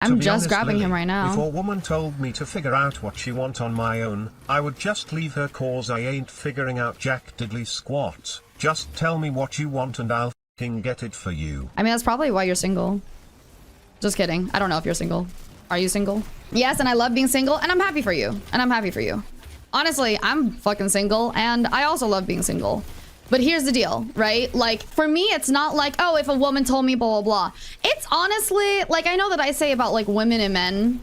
I'm just grabbing him right now. If a woman told me to figure out what she want on my own, I would just leave her cause I ain't figuring out jack diddly squat. Just tell me what you want and I'll f***ing get it for you. I mean, that's probably why you're single. Just kidding. I don't know if you're single. Are you single? Yes, and I love being single, and I'm happy for you. And I'm happy for you. Honestly, I'm fucking single, and I also love being single. But here's the deal, right? Like, for me, it's not like, oh, if a woman told me blah, blah, blah. It's honestly, like, I know that I say about, like, women and men,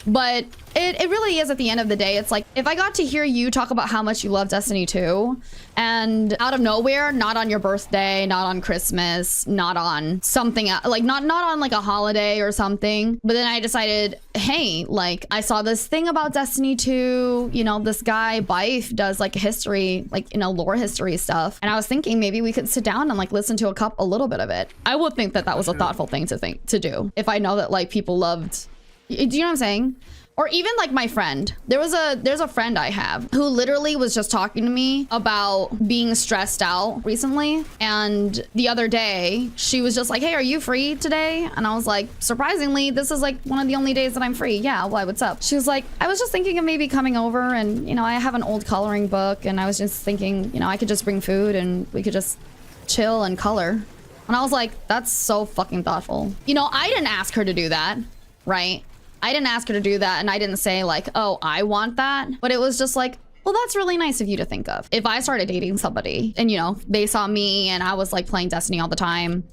but it really is at the end of the day. It's like, if I got to hear you talk about how much you love Destiny 2, and out of nowhere, not on your birthday, not on Christmas, not on something, like, not on, like, a holiday or something, but then I decided, hey, like, I saw this thing about Destiny 2, you know, this guy, Bife, does, like, history, like, you know, lore history stuff, and I was thinking maybe we could sit down and, like, listen to a little bit of it. I would think that that was a thoughtful thing to do, if I know that, like, people loved... Do you know what I'm saying? Or even like my friend. There's a friend I have who literally was just talking to me about being stressed out recently. And the other day, she was just like, hey, are you free today? And I was like, surprisingly, this is like one of the only days that I'm free. Yeah, why, what's up? She was like, I was just thinking of maybe coming over and, you know, I have an old coloring book and I was just thinking, you know, I could just bring food and we could just chill and color. And I was like, that's so fucking thoughtful. You know, I didn't ask her to do that, right? I didn't ask her to do that, and I didn't say like, oh, I want that. But it was just like, well, that's really nice of you to think of. If I started dating somebody and, you know, they saw me and I was like playing Destiny all the time,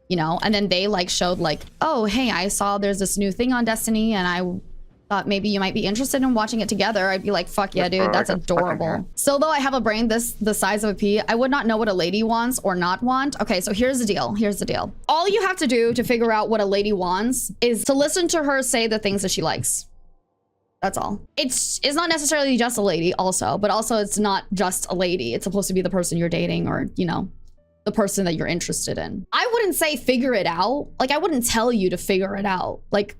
you know, and then they like showed like, oh, hey, I saw there's this new thing on Destiny and I thought maybe you might be interested in watching it together, I'd be like, fuck yeah, dude, that's adorable. So though I have a brain the size of a pea, I would not know what a lady wants or not want. Okay, so here's the deal. Here's the deal. All you have to do to figure out what a lady wants is to listen to her say the things that she likes. That's all. It's not necessarily just a lady also, but also it's not just a lady. It's supposed to be the person you're dating or, you know, the person that you're interested in. I wouldn't say figure it out. Like, I wouldn't tell you to figure it out. Like,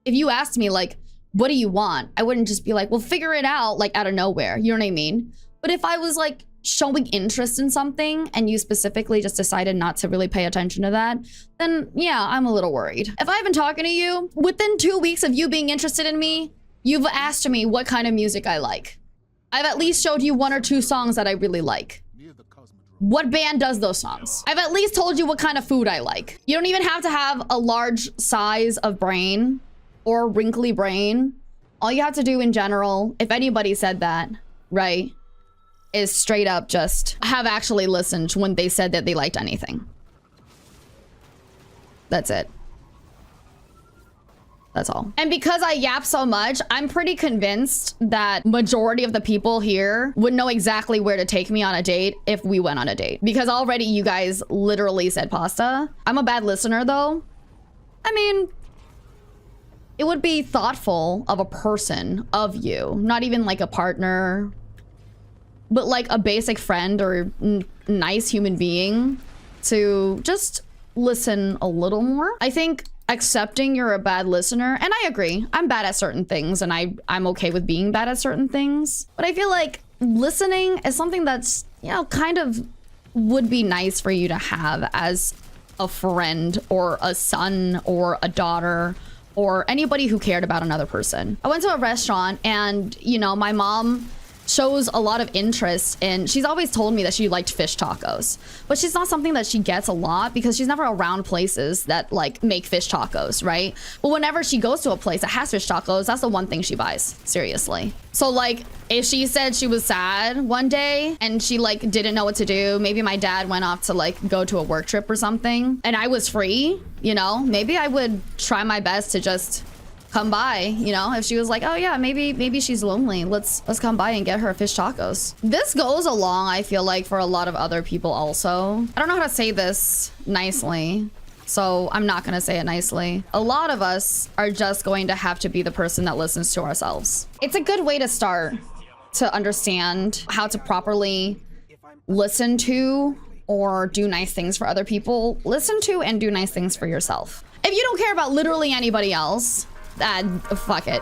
if you asked me like, what do you want? I wouldn't just be like, well, figure it out like out of nowhere. You know what I mean? But if I was like showing interest in something and you specifically just decided not to really pay attention to that, then yeah, I'm a little worried. If I've been talking to you, within 2 weeks of you being interested in me, you've asked me what kind of music I like. I've at least showed you 1 or 2 songs that I really like. What band does those songs? I've at least told you what kind of food I like. You don't even have to have a large size of brain or wrinkly brain. All you have to do in general, if anybody said that, right, is straight up just have actually listened when they said that they liked anything. That's it. That's all. And because I yap so much, I'm pretty convinced that majority of the people here would know exactly where to take me on a date if we went on a date. Because already you guys literally said pasta. I'm a bad listener though. I mean, it would be thoughtful of a person, of you, not even like a partner, but like a basic friend or nice human being to just listen a little more. I think accepting you're a bad listener, and I agree, I'm bad at certain things and I'm okay with being bad at certain things, but I feel like listening is something that's, you know, kind of would be nice for you to have as a friend or a son or a daughter or anybody who cared about another person. I went to a restaurant and, you know, my mom shows a lot of interest in, she's always told me that she liked fish tacos, but she's not something that she gets a lot because she's never around places that like make fish tacos, right? But whenever she goes to a place that has fish tacos, that's the one thing she buys, seriously. So like, if she said she was sad one day and she like didn't know what to do, maybe my dad went off to like go to a work trip or something and I was free, you know, maybe I would try my best to just come by, you know, if she was like, oh yeah, maybe she's lonely, let's come by and get her fish tacos. This goes along, I feel like, for a lot of other people also. I don't know how to say this nicely, so I'm not gonna say it nicely. A lot of us are just going to have to be the person that listens to ourselves. It's a good way to start to understand how to properly listen to or do nice things for other people. Listen to and do nice things for yourself. If you don't care about literally anybody else, fuck it.